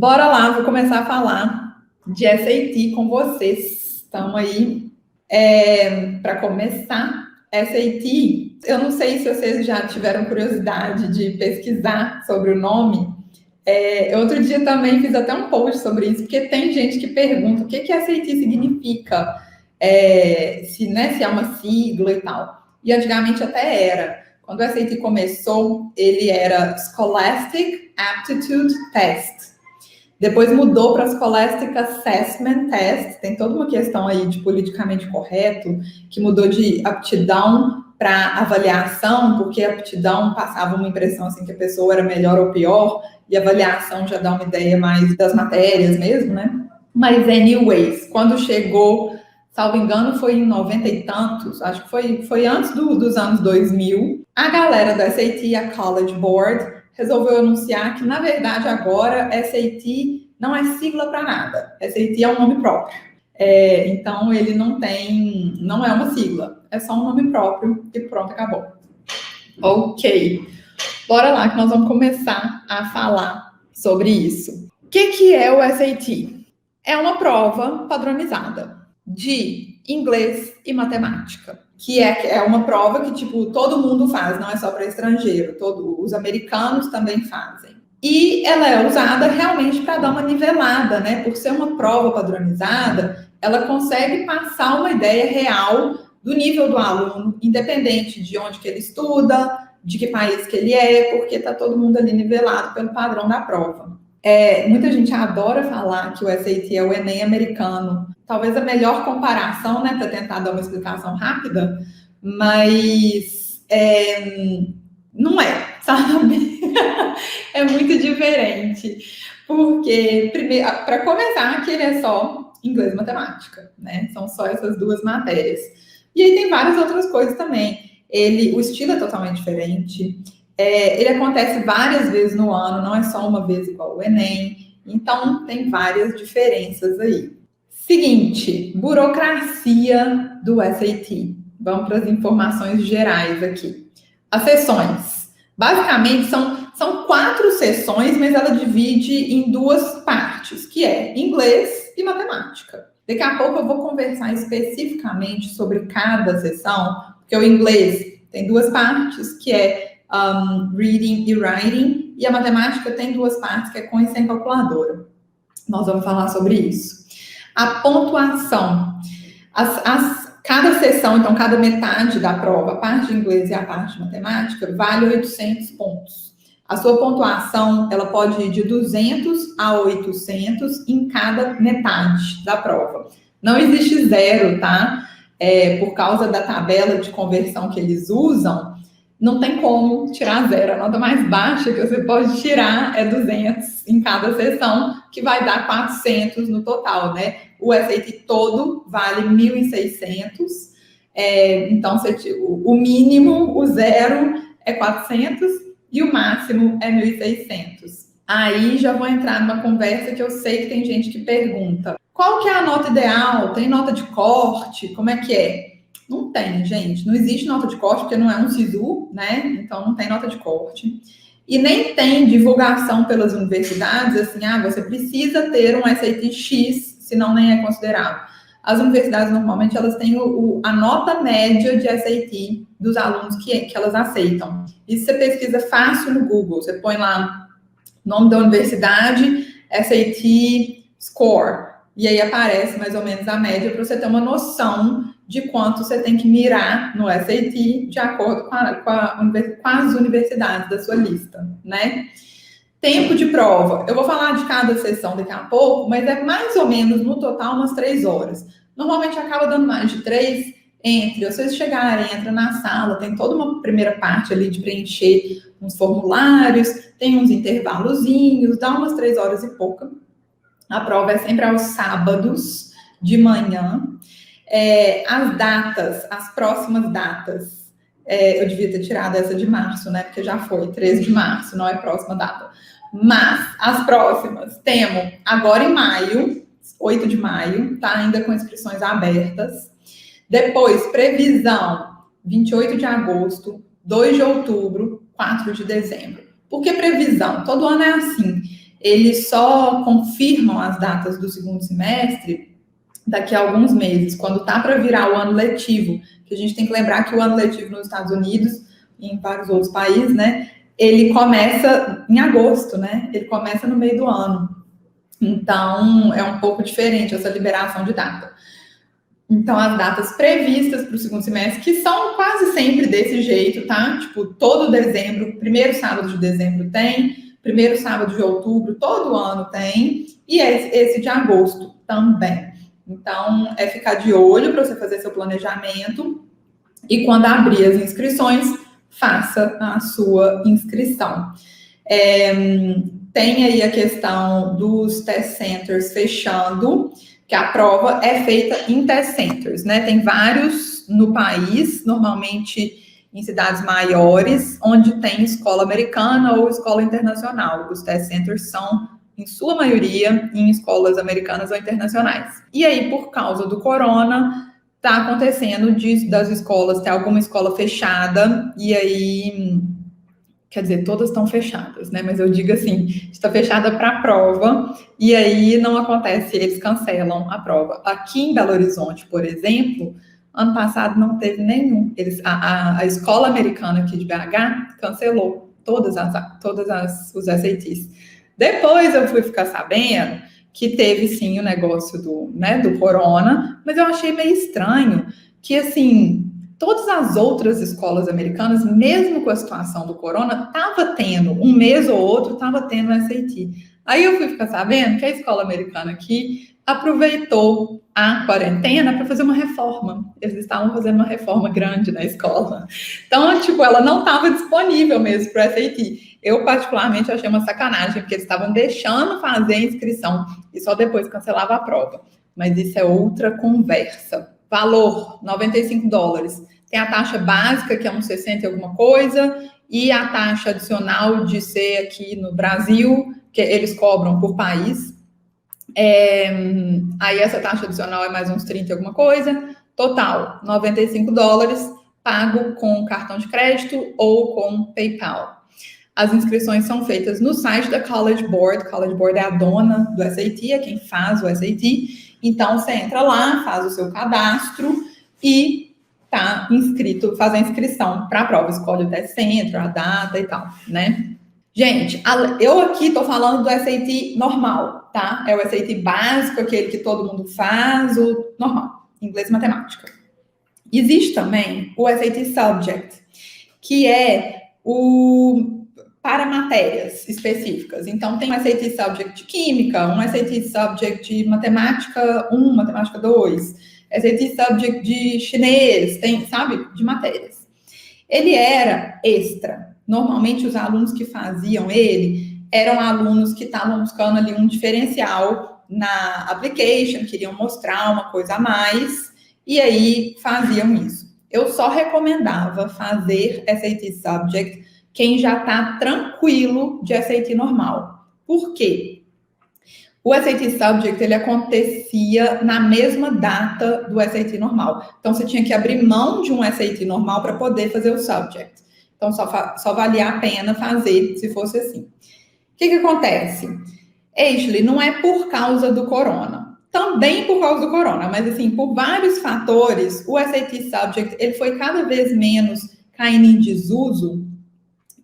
Bora lá, vou começar a falar de SAT com vocês. Estamos aí para começar. SAT, eu não sei se vocês já tiveram curiosidade de pesquisar sobre o nome. Outro dia também fiz até um post sobre isso, porque tem gente que pergunta o que SAT significa, se é uma sigla e tal. E antigamente até era. Quando o SAT começou, ele era Scholastic Aptitude Test. Depois mudou para Scholastic Assessment Test. Tem toda uma questão aí de politicamente correto, que mudou de aptidão para avaliação, porque a aptidão passava uma impressão assim que a pessoa era melhor ou pior, e a avaliação já dá uma ideia mais das matérias mesmo, né? Mas, anyways, quando chegou, salvo engano, foi em 90 e tantos, acho que foi antes dos anos 2000, a galera do SAT, a College Board, resolveu anunciar que, na verdade, agora SAT não é sigla para nada. SAT é um nome próprio. Então, ele não é uma sigla, é só um nome próprio e pronto, acabou. Ok, bora lá que nós vamos começar a falar sobre isso. O que é o SAT? É uma prova padronizada de inglês e matemática, que é uma prova que, tipo, todo mundo faz, não é só para estrangeiro, os americanos também fazem. E ela é usada realmente para dar uma nivelada, né? Por ser uma prova padronizada, ela consegue passar uma ideia real do nível do aluno, independente de onde que ele estuda, de que país que ele é, porque está todo mundo ali nivelado pelo padrão da prova. Muita gente adora falar que o SAT é o Enem americano. Talvez a melhor comparação, né, para tentar dar uma explicação rápida, mas não é, sabe? É muito diferente. Porque, primeiro, para começar, que ele é só inglês e matemática, né? São só essas duas matérias. E aí tem várias outras coisas também. O estilo é totalmente diferente. Ele acontece várias vezes no ano, não é só uma vez igual o Enem. Então, tem várias diferenças aí. Seguinte, burocracia do SAT. Vamos para as informações gerais aqui. As sessões. Basicamente, são 4 sessões, mas ela divide em 2 partes, que é inglês e matemática. Daqui a pouco eu vou conversar especificamente sobre cada sessão, porque o inglês tem 2 partes, que é reading e writing, e a matemática tem 2 partes, que é com e sem calculadora. Nós vamos falar sobre isso. A pontuação. Cada sessão, então, cada metade da prova, a parte de inglês e a parte de matemática, vale 800 pontos. A sua pontuação, ela pode ir de 200 a 800 em cada metade da prova. Não existe zero, tá? Por causa da tabela de conversão que eles usam, não tem como tirar zero. A nota mais baixa que você pode tirar é 200 em cada sessão, que vai dar 400 no total, né? O SAT todo vale 1.600. Então, o mínimo, o zero, é 400 e o máximo é 1.600. Aí já vou entrar numa conversa que eu sei que tem gente que pergunta: qual que é a nota ideal? Tem nota de corte? Como é que é? Não tem, gente. Não existe nota de corte, porque não é um SISU, né? Então, não tem nota de corte. E nem tem divulgação pelas universidades, assim, você precisa ter um SAT X, senão nem é considerado. As universidades, normalmente, elas têm a nota média de SAT dos alunos que elas aceitam. Isso você pesquisa fácil no Google. Você põe lá o nome da universidade, SAT Score, e aí aparece mais ou menos a média para você ter uma noção de quanto você tem que mirar no SAT de acordo com as universidades da sua lista, né? Tempo de prova. Eu vou falar de cada sessão daqui a pouco, mas é mais ou menos, no total, umas 3 horas. Normalmente acaba dando mais de 3, vocês chegarem, entra na sala, tem toda uma primeira parte ali de preencher uns formulários, tem uns intervalozinhos, dá umas 3 horas e pouca. A prova é sempre aos sábados de manhã. As datas, as próximas datas, eu devia ter tirado essa de março, né? Porque já foi 13 de março, não é próxima data. Mas as próximas temos agora em maio, 8 de maio, tá? Ainda com inscrições abertas. Depois, previsão, 28 de agosto, 2 de outubro, 4 de dezembro. Por que previsão? Todo ano é assim. eles só confirmam as datas do segundo semestre daqui a alguns meses, quando está para virar o ano letivo, que a gente tem que lembrar que o ano letivo nos Estados Unidos e em vários outros países, né, ele começa em agosto, né, ele começa no meio do ano. Então, é um pouco diferente essa liberação de data. Então, as datas previstas para o segundo semestre, que são quase sempre desse jeito, tá? Tipo, todo dezembro, primeiro sábado de dezembro tem, primeiro sábado de outubro, todo ano tem, e esse de agosto também. Então, é ficar de olho para você fazer seu planejamento e quando abrir as inscrições, faça a sua inscrição. Tem aí a questão dos test centers fechando, que a prova é feita em test centers, né? Tem vários no país, normalmente em cidades maiores, onde tem escola americana ou escola internacional. Os test centers são, em sua maioria, em escolas americanas ou internacionais. E aí, por causa do corona, está acontecendo das escolas, tem alguma escola fechada, e aí, quer dizer, todas estão fechadas, né? Mas eu digo assim, está fechada para a prova, e aí não acontece, eles cancelam a prova. Aqui em Belo Horizonte, por exemplo, ano passado não teve nenhum. A escola americana aqui de BH cancelou todas os SATs. Depois eu fui ficar sabendo que teve sim o negócio do corona, mas eu achei meio estranho que, assim, todas as outras escolas americanas, mesmo com a situação do corona, estava tendo, um mês ou outro, estava tendo SAT. Aí eu fui ficar sabendo que a escola americana aqui aproveitou a quarentena para fazer uma reforma. Eles estavam fazendo uma reforma grande na escola. Então, tipo, ela não estava disponível mesmo para o SAT. Eu, particularmente, achei uma sacanagem, porque eles estavam deixando fazer a inscrição e só depois cancelava a prova. Mas isso é outra conversa. Valor, $95. Tem a taxa básica, que é uns 60 e alguma coisa, e a taxa adicional de ser aqui no Brasil, que eles cobram por país. Aí essa taxa adicional é mais uns 30 e alguma coisa. Total, $95, pago com cartão de crédito ou com PayPal. As inscrições são feitas no site da College Board. College Board é a dona do SAT, é quem faz o SAT. Então, você entra lá, faz o seu cadastro e tá inscrito, faz a inscrição para a prova. Escolhe o test center, a data e tal, né? Gente, eu aqui tô falando do SAT normal, tá? É o SAT básico, aquele que todo mundo faz, o normal, inglês e matemática. Existe também o SAT Subject, que é para matérias específicas. Então, tem um SAT Subject de Química, um SAT Subject de Matemática 1, Matemática 2, SAT Subject de Chinês, tem, sabe, de matérias. Ele era extra. Normalmente, os alunos que faziam ele eram alunos que estavam buscando ali um diferencial na application, queriam mostrar uma coisa a mais, e aí faziam isso. Eu só recomendava fazer SAT Subject quem já está tranquilo de SAT normal. Por quê? O SAT Subject, ele acontecia na mesma data do SAT normal. Então, você tinha que abrir mão de um SAT normal para poder fazer o Subject. Então, só valia a pena fazer se fosse assim. O que acontece? Ashley, não é por causa do corona. Também por causa do corona, mas assim, por vários fatores, o SAT Subject, ele foi cada vez menos caindo em desuso.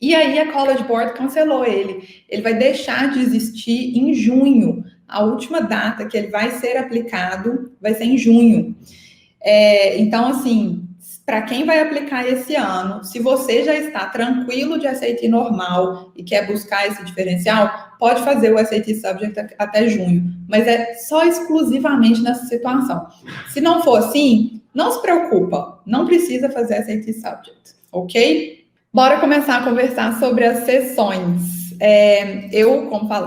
E aí a College Board cancelou ele. Ele vai deixar de existir em junho. A última data que ele vai ser aplicado vai ser em junho. Então, assim, para quem vai aplicar esse ano, se você já está tranquilo de SAT normal e quer buscar esse diferencial, pode fazer o SAT Subject até junho. Mas é só exclusivamente nessa situação. Se não for assim, não se preocupa. Não precisa fazer SAT Subject, ok? Bora começar a conversar sobre as sessões.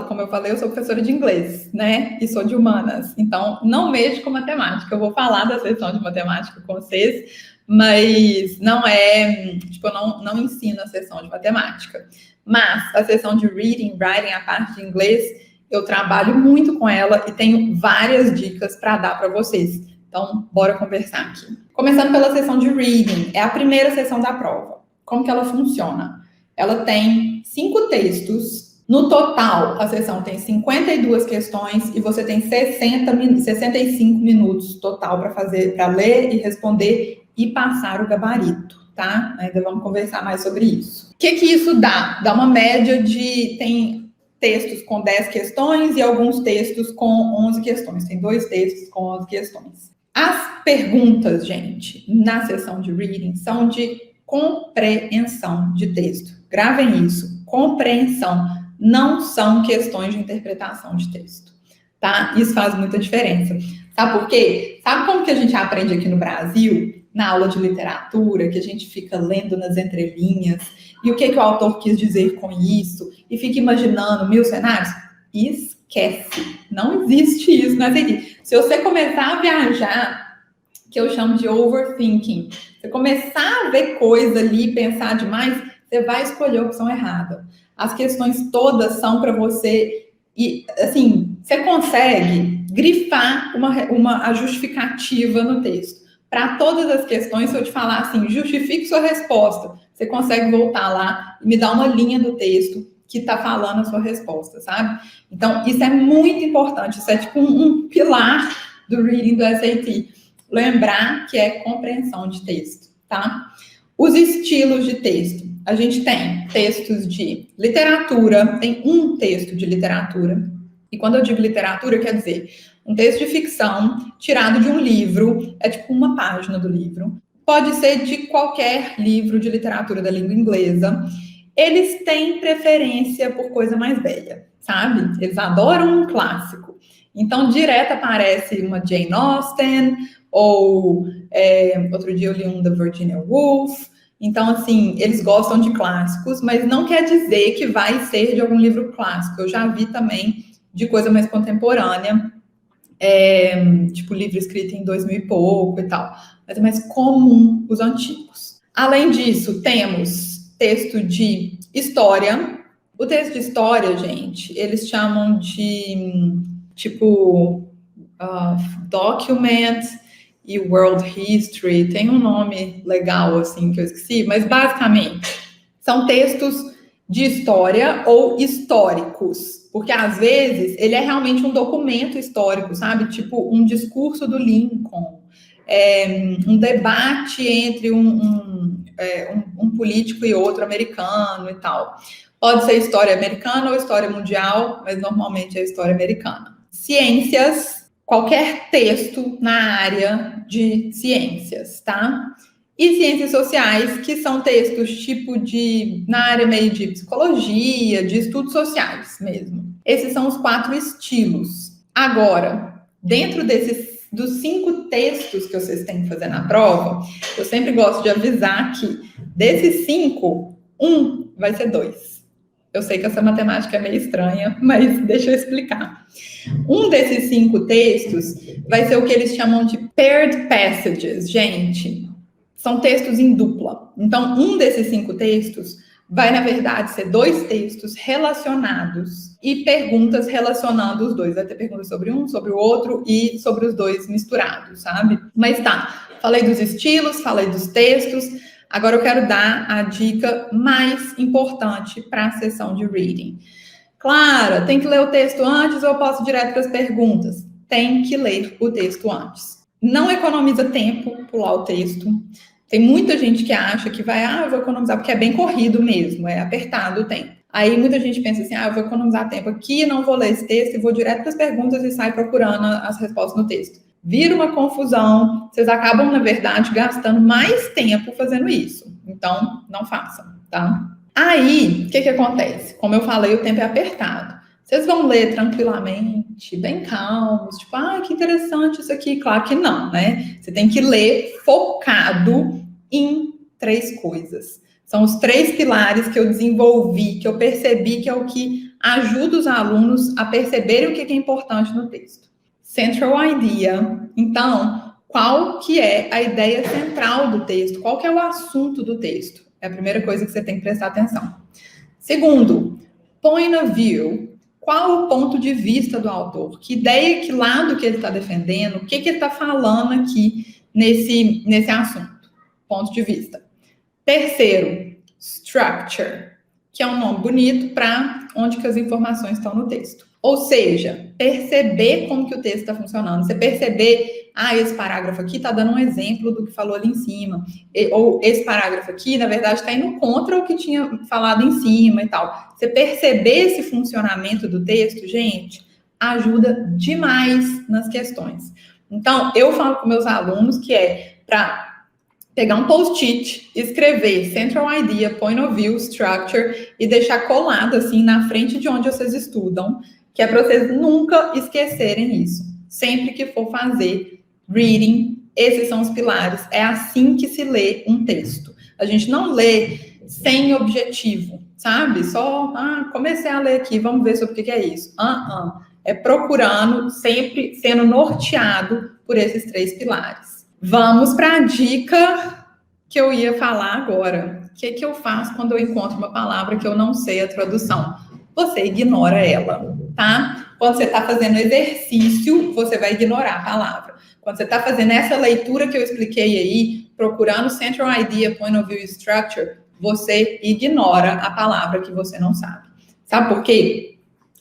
Como eu falei, eu sou professora de inglês, né? E sou de humanas. Então, não mexo com matemática. Eu vou falar da sessão de matemática com vocês, mas não eu não ensino a sessão de matemática. Mas a sessão de reading, writing, a parte de inglês, eu trabalho muito com ela e tenho várias dicas para dar para vocês. Então, bora conversar aqui. Começando pela sessão de reading, é a primeira sessão da prova. Como que ela funciona? Ela tem 5 textos No total, a sessão tem 52 questões e você tem 65 minutos total para ler e responder e passar o gabarito, tá? Ainda vamos conversar mais sobre isso. O que isso dá? Dá uma média de... Tem textos com 10 questões e alguns textos com 11 questões. Tem 2 textos com 11 questões. As perguntas, gente, na sessão de reading são de compreensão de texto. Gravem isso. Compreensão. Não são questões de interpretação de texto, tá? Isso faz muita diferença. Sabe por quê? Sabe como que a gente aprende aqui no Brasil, na aula de literatura, que a gente fica lendo nas entrelinhas, e o que o autor quis dizer com isso, e fica imaginando 1000 cenários? Esquece. Não existe isso na SAT. Se você começar a viajar, que eu chamo de overthinking, você começar a ver coisa ali, pensar demais, você vai escolher a opção errada. As questões todas são para você, e assim, você consegue grifar a justificativa no texto. Para todas as questões, se eu te falar assim, justifique sua resposta, você consegue voltar lá e me dar uma linha do texto que está falando a sua resposta, sabe? Então, isso é muito importante, isso é tipo um pilar do reading do SAT. Lembrar que é compreensão de texto, tá? Os estilos de texto. A gente tem textos de literatura, tem um texto de literatura. E quando eu digo literatura, quer dizer um texto de ficção tirado de um livro, é tipo uma página do livro. Pode ser de qualquer livro de literatura da língua inglesa. Eles têm preferência por coisa mais velha, sabe? Eles adoram um clássico. Então, direto aparece uma Jane Austen, ou outro dia eu li um da Virginia Woolf. Então, assim, eles gostam de clássicos, mas não quer dizer que vai ser de algum livro clássico. Eu já vi também de coisa mais contemporânea, tipo livro escrito em 2000 e pouco e tal. Mas é mais comum os antigos. Além disso, temos texto de história. O texto de história, gente, eles chamam de, tipo, document e world history. Tem um nome legal, assim, que eu esqueci, mas basicamente são textos de história ou históricos, porque às vezes ele é realmente um documento histórico, sabe? Tipo um discurso do Lincoln, um debate entre um político e outro americano e tal. Pode ser história americana ou história mundial, mas normalmente é história americana. Ciências, qualquer texto na área de ciências, tá? E ciências sociais, que são textos tipo na área meio de psicologia, de estudos sociais mesmo. Esses são os 4 estilos. Agora, dentro dos 5 textos que vocês têm que fazer na prova, eu sempre gosto de avisar que desses 5, um vai ser 2. Eu sei que essa matemática é meio estranha, mas deixa eu explicar. Um desses 5 textos vai ser o que eles chamam de paired passages, gente. São textos em dupla. Então, um desses 5 textos vai, na verdade, ser 2 textos relacionados e perguntas relacionando os dois. Vai ter perguntas sobre um, sobre o outro e sobre os dois misturados, sabe? Mas tá, falei dos estilos, falei dos textos. Agora eu quero dar a dica mais importante para a sessão de reading. Clara, tem que ler o texto antes ou eu posso ir direto para as perguntas? Tem que ler o texto antes. Não economiza tempo pular o texto. Tem muita gente que acha que eu vou economizar, porque é bem corrido mesmo, é apertado o tempo. Aí muita gente pensa assim, eu vou economizar tempo aqui, não vou ler esse texto e vou direto para as perguntas e sai procurando as respostas no texto. Vira uma confusão, vocês acabam, na verdade, gastando mais tempo fazendo isso. Então, não façam, tá? Aí, o que acontece? Como eu falei, o tempo é apertado. Vocês vão ler tranquilamente, bem calmos, tipo, que interessante isso aqui. Claro que não, né? Você tem que ler focado em 3 coisas. São os 3 pilares que eu desenvolvi, que eu percebi que é o que ajuda os alunos a perceberem o que é importante no texto. Central idea. Então, qual que é a ideia central do texto? Qual que é o assunto do texto? É a primeira coisa que você tem que prestar atenção. Segundo, point of view. Qual o ponto de vista do autor? Que ideia, que lado que ele está defendendo? O que ele está falando aqui nesse assunto? Ponto de vista. Terceiro, structure, que é um nome bonito para onde que as informações estão no texto. Ou seja, perceber como que o texto está funcionando. Você perceber, esse parágrafo aqui está dando um exemplo do que falou ali em cima. Ou esse parágrafo aqui, na verdade, está indo contra o que tinha falado em cima e tal. Você perceber esse funcionamento do texto, gente, ajuda demais nas questões. Então, eu falo com meus alunos que é para pegar um post-it, escrever Central Idea, Point of View, Structure e deixar colado assim na frente de onde vocês estudam, que é para vocês nunca esquecerem isso. Sempre que for fazer reading, esses são os pilares. É assim que se lê um texto. A gente não lê sem objetivo, sabe? Só, comecei a ler aqui, vamos ver sobre o que é isso. É procurando, sempre sendo norteado por esses 3 pilares. Vamos para a dica que eu ia falar agora. O que eu faço quando eu encontro uma palavra que eu não sei a tradução? Você ignora ela, tá? Quando você está fazendo exercício, você vai ignorar a palavra. Quando você está fazendo essa leitura que eu expliquei aí, procurando Central Idea, Point of View e Structure, você ignora a palavra que você não sabe. Sabe por quê?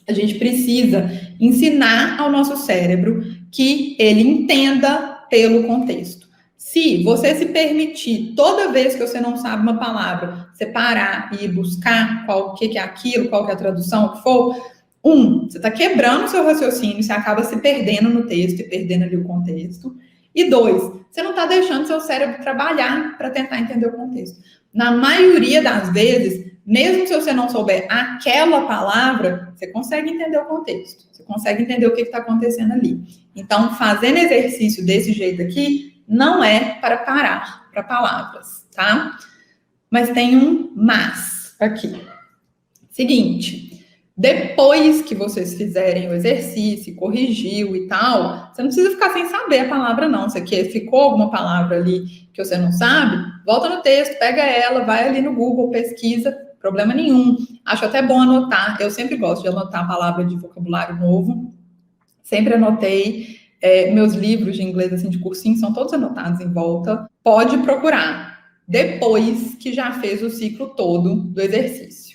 A gente precisa ensinar ao nosso cérebro que ele entenda pelo contexto. Se você se permitir, toda vez que você não sabe uma palavra, você parar e ir buscar o que é aquilo, qual que é a tradução, o que for, você está quebrando o seu raciocínio, você acaba se perdendo no texto e perdendo ali o contexto. E 2, você não está deixando seu cérebro trabalhar para tentar entender o contexto. Na maioria das vezes, mesmo se você não souber aquela palavra, você consegue entender o contexto. Você consegue entender o que está acontecendo ali. Então, fazendo exercício desse jeito aqui, não é para parar para palavras, tá? Mas tem um mas aqui. Seguinte, depois que vocês fizerem o exercício, corrigiu e tal, você não precisa ficar sem saber a palavra, não. Se ficou alguma palavra ali que você não sabe, volta no texto, pega ela, vai ali no Google, pesquisa, problema nenhum. Acho até bom anotar. Eu sempre gosto de anotar a palavra de vocabulário novo. Sempre anotei. Meus livros de inglês, assim, de cursinho, são todos anotados em volta. Pode procurar depois que já fez o ciclo todo do exercício.